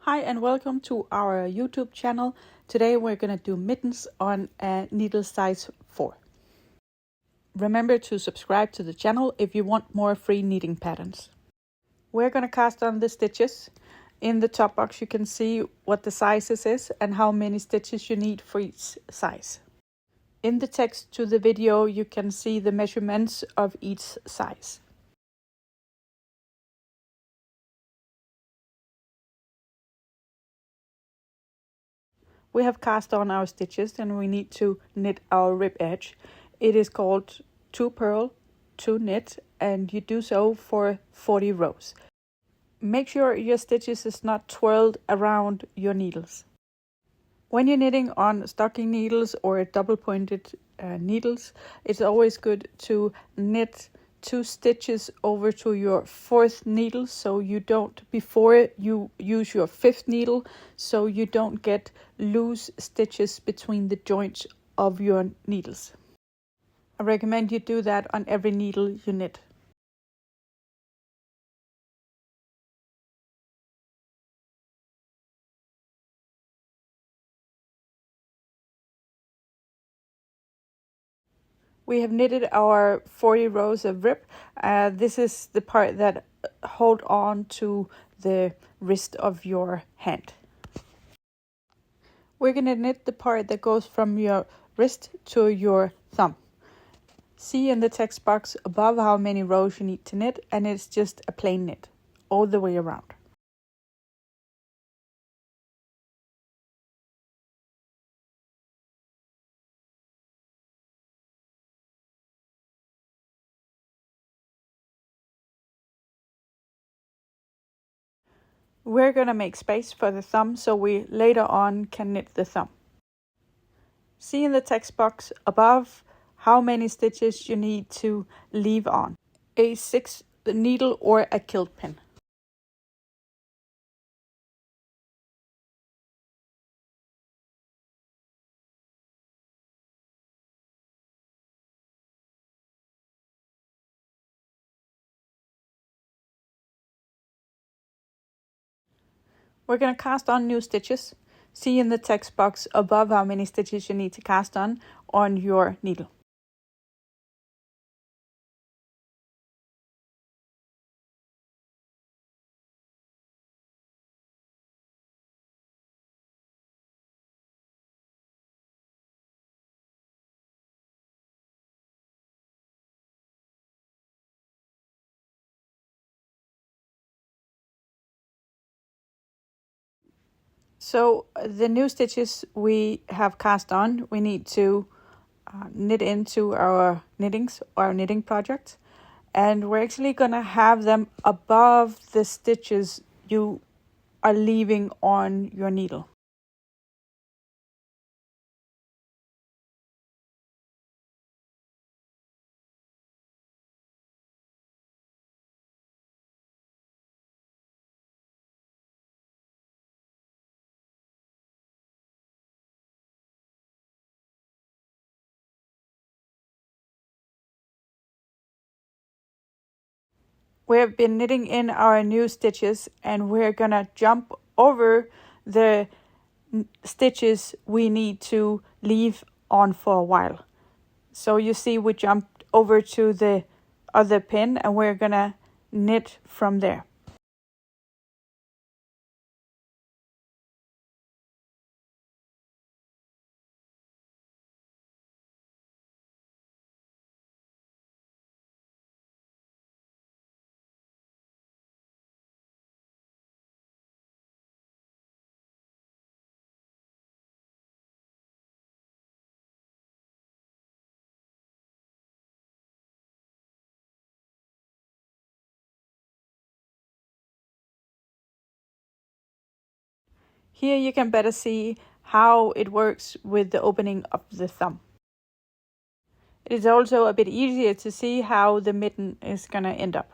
Hi and welcome to our YouTube channel. Today we're going to do mittens on a needle size 4. Remember to subscribe to the channel if you want more free knitting patterns. We're going to cast on the stitches. In the top box you can see what the sizes is and how many stitches you need for each size. In the text to the video you can see the measurements of each size. We have cast on our stitches and we need to knit our rib edge. It is called 2 purl, 2 knit, and you do so for 40 rows. Make sure your stitches is not twirled around your needles. When you're knitting on stocking needles or double pointed needles, it's always good to knit 2 stitches over to your 4th needle so you don't, before you use your 5th needle, so you don't get loose stitches between the joints of your needles. I recommend you do that on every needle you knit. We have knitted our 40 rows of rib. This is the part that hold on to the wrist of your hand. We're going to knit the part that goes from your wrist to your thumb. See in the text box above how many rows you need to knit, and it's just a plain knit all the way around. We're going to make space for the thumb so we later on can knit the thumb. See in the text box above how many stitches you need to leave on. A 6th needle or a kilt pin. We're going to cast on new stitches. See in the text box above how many stitches you need to cast on your needle. So the new stitches we have cast on, we need to knit into our knitting project. And we're actually going to have them above the stitches you are leaving on your needle. We have been knitting in our new stitches and we're going to jump over the stitches we need to leave on for a while. So you see we jumped over to the other pin and we're going to knit from there. Here you can better see how it works with the opening of the thumb. It is also a bit easier to see how the mitten is going to end up.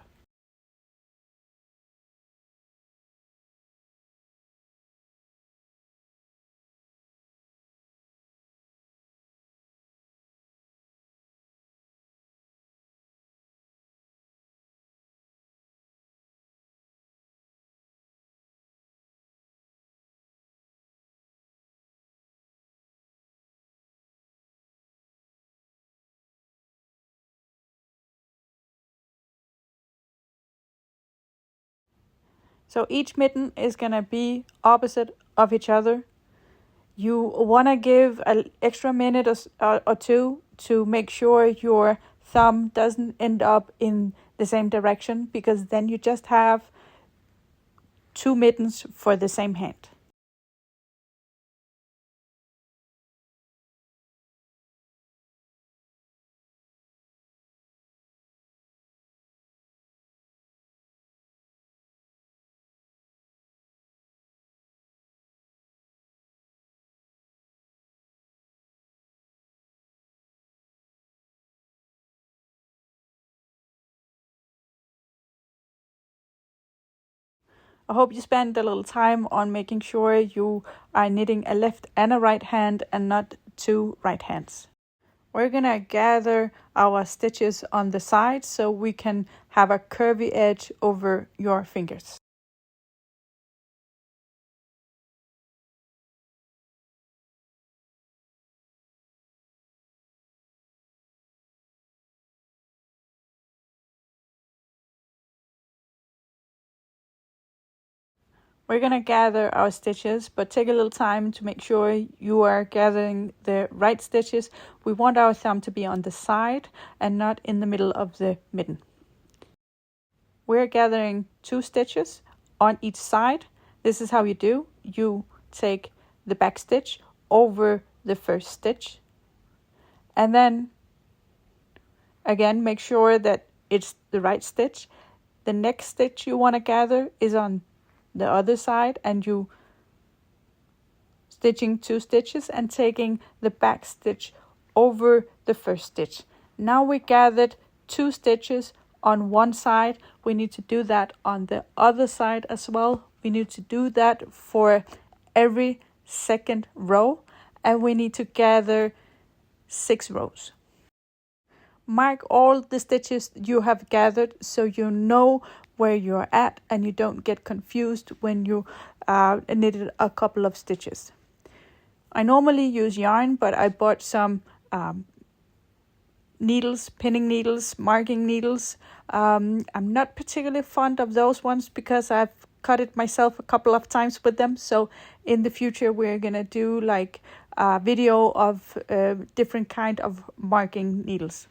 So each mitten is going to be opposite of each other. You want to give an extra minute or two to make sure your thumb doesn't end up in the same direction, because then you just have two mittens for the same hand. I hope you spend a little time on making sure you are knitting a left and a right hand and not two right hands. We're gonna gather our stitches on the side so we can have a curvy edge over your fingers. We're gonna gather our stitches, but take a little time to make sure you are gathering the right stitches. We want our thumb to be on the side and not in the middle of the mitten. We're gathering 2 stitches on each side. This is how you do. You take the back stitch over the first stitch, and then again make sure that it's the right stitch. The next stitch you want to gather is on the other side, and you stitching 2 stitches and taking the back stitch over the first stitch. Now we gathered 2 stitches on one side. We need to do that on the other side as well. We need to do that for every second row, and we need to gather 6 rows. Mark all the stitches you have gathered so you know where you're at and you don't get confused when you knitted a couple of stitches. I normally use yarn, but I bought some needles, pinning needles, marking needles. I'm not particularly fond of those ones because I've cut it myself a couple of times with them. So in the future, we're gonna do like a video of different kind of marking needles.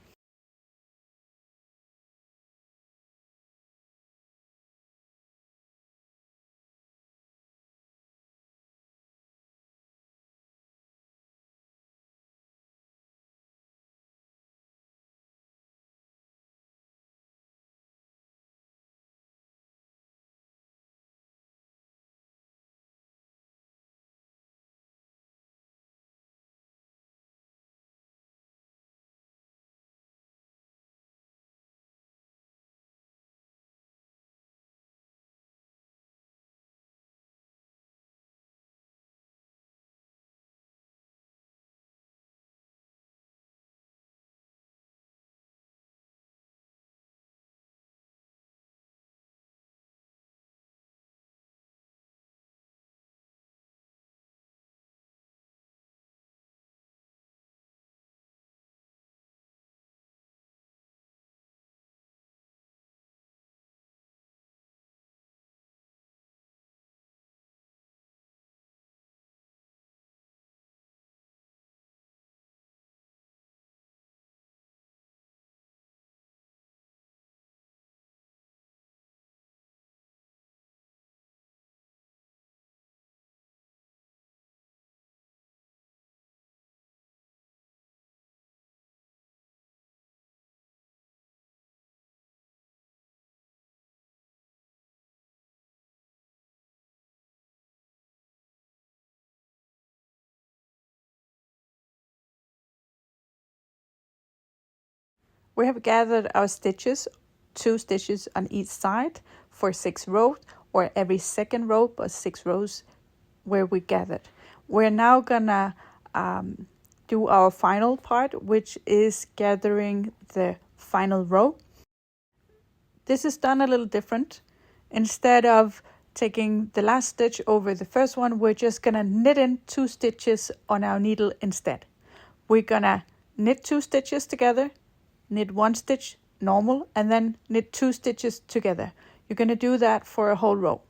We have gathered our stitches, 2 stitches on each side for 6 rows, or every second row, but 6 rows where we gathered. We're now gonna do our final part, which is gathering the final row. This is done a little different. Instead of taking the last stitch over the first one, we're just gonna knit in 2 stitches on our needle instead. We're gonna knit 2 stitches together, knit 1 stitch normal, and then knit 2 stitches together. You're going to do that for a whole row.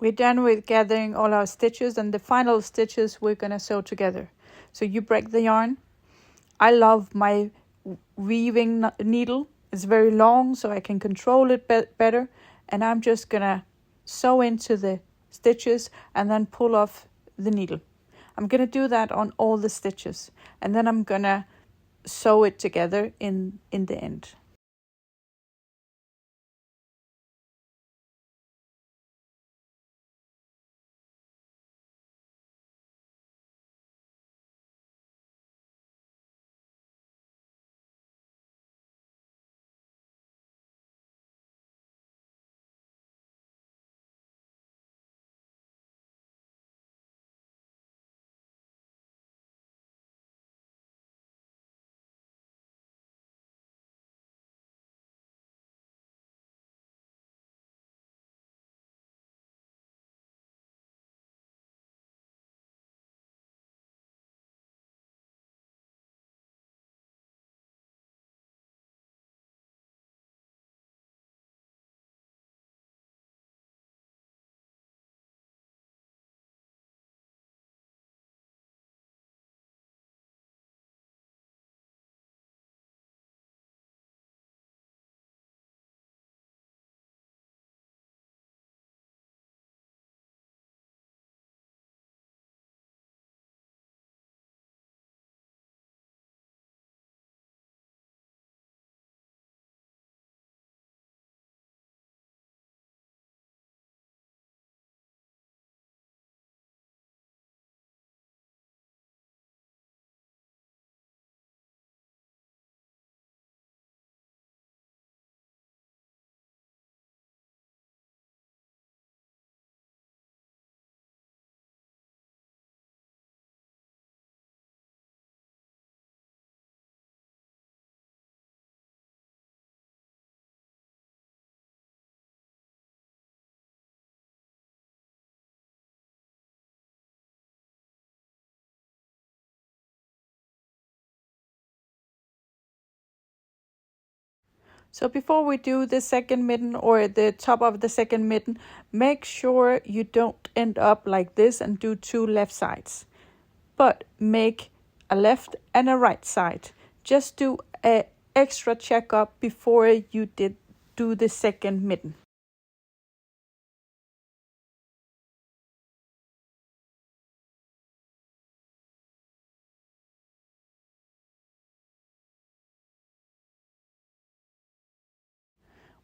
We're done with gathering all our stitches, and the final stitches we're gonna sew together. So you break the yarn. I love my weaving needle. It's very long, so I can control it better. And I'm just gonna sew into the stitches and then pull off the needle. I'm gonna do that on all the stitches, and then I'm gonna sew it together in the end. So before we do the second mitten or the top of the second mitten, make sure you don't end up like this and do two left sides, but make a left and a right side. Just do an extra checkup before you do the second mitten.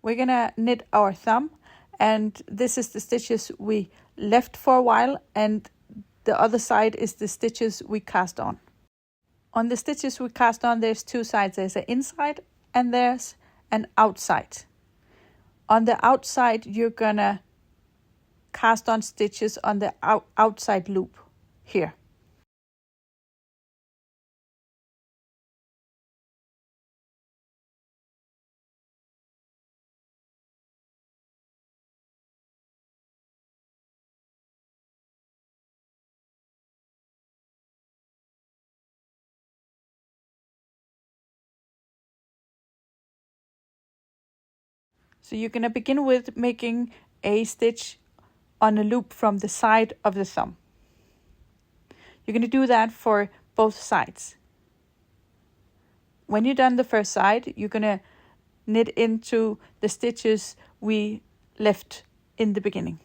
We're gonna knit our thumb, and this is the stitches we left for a while, and the other side is the stitches we cast on. On the stitches we cast on, there's two sides. There's an inside and there's an outside. On the outside, you're gonna cast on stitches on the outside loop here. So you're gonna begin with making a stitch on a loop from the side of the thumb. You're gonna do that for both sides. When you're done the first side, you're gonna knit into the stitches we left in the beginning.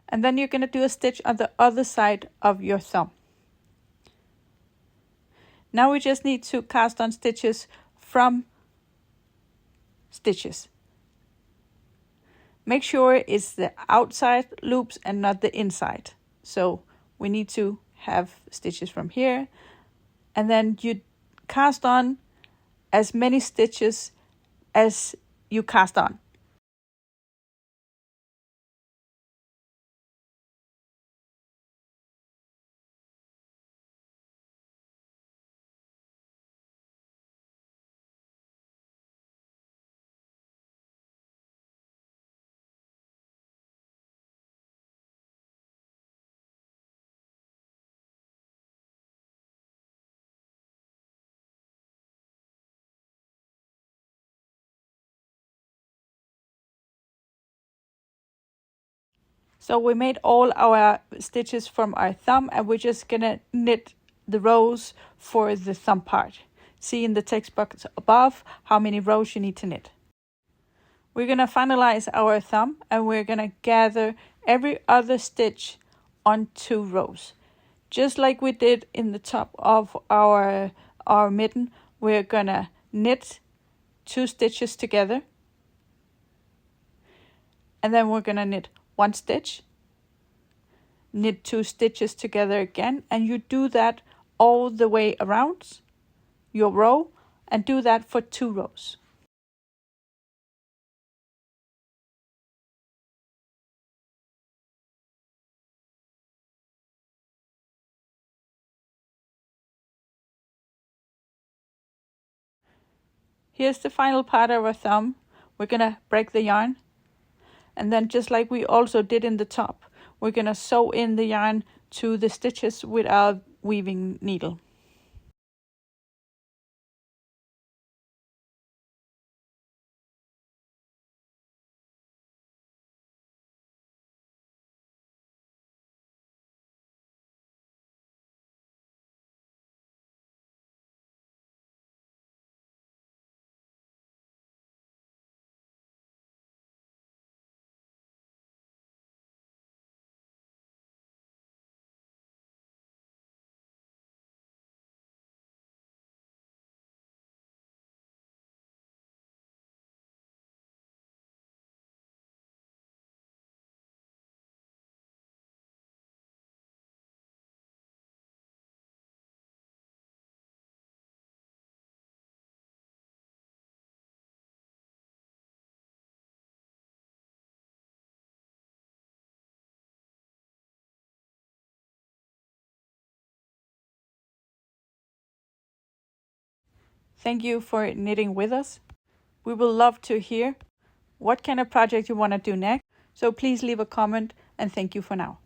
And then you're going to do a stitch on the other side of your thumb. Now we just need to cast on stitches from stitches. Make sure it's the outside loops and not the inside. So we need to have stitches from here, and then you cast on as many stitches as you cast on. So we made all our stitches from our thumb, and we're just gonna knit the rows for the thumb part. See in the text box above how many rows you need to knit. We're gonna finalize our thumb, and we're gonna gather every other stitch on 2 rows. Just like we did in the top of our mitten, we're gonna knit 2 stitches together, and then we're gonna knit 1 stitch, knit 2 stitches together again, and you do that all the way around your row, and do that for 2 rows. Here's the final part of our thumb. We're gonna break the yarn, and then just like we also did in the top, we're gonna sew in the yarn to the stitches with our weaving needle. Thank you for knitting with us. We will love to hear what kind of project you want to do next, so please leave a comment, and thank you for now.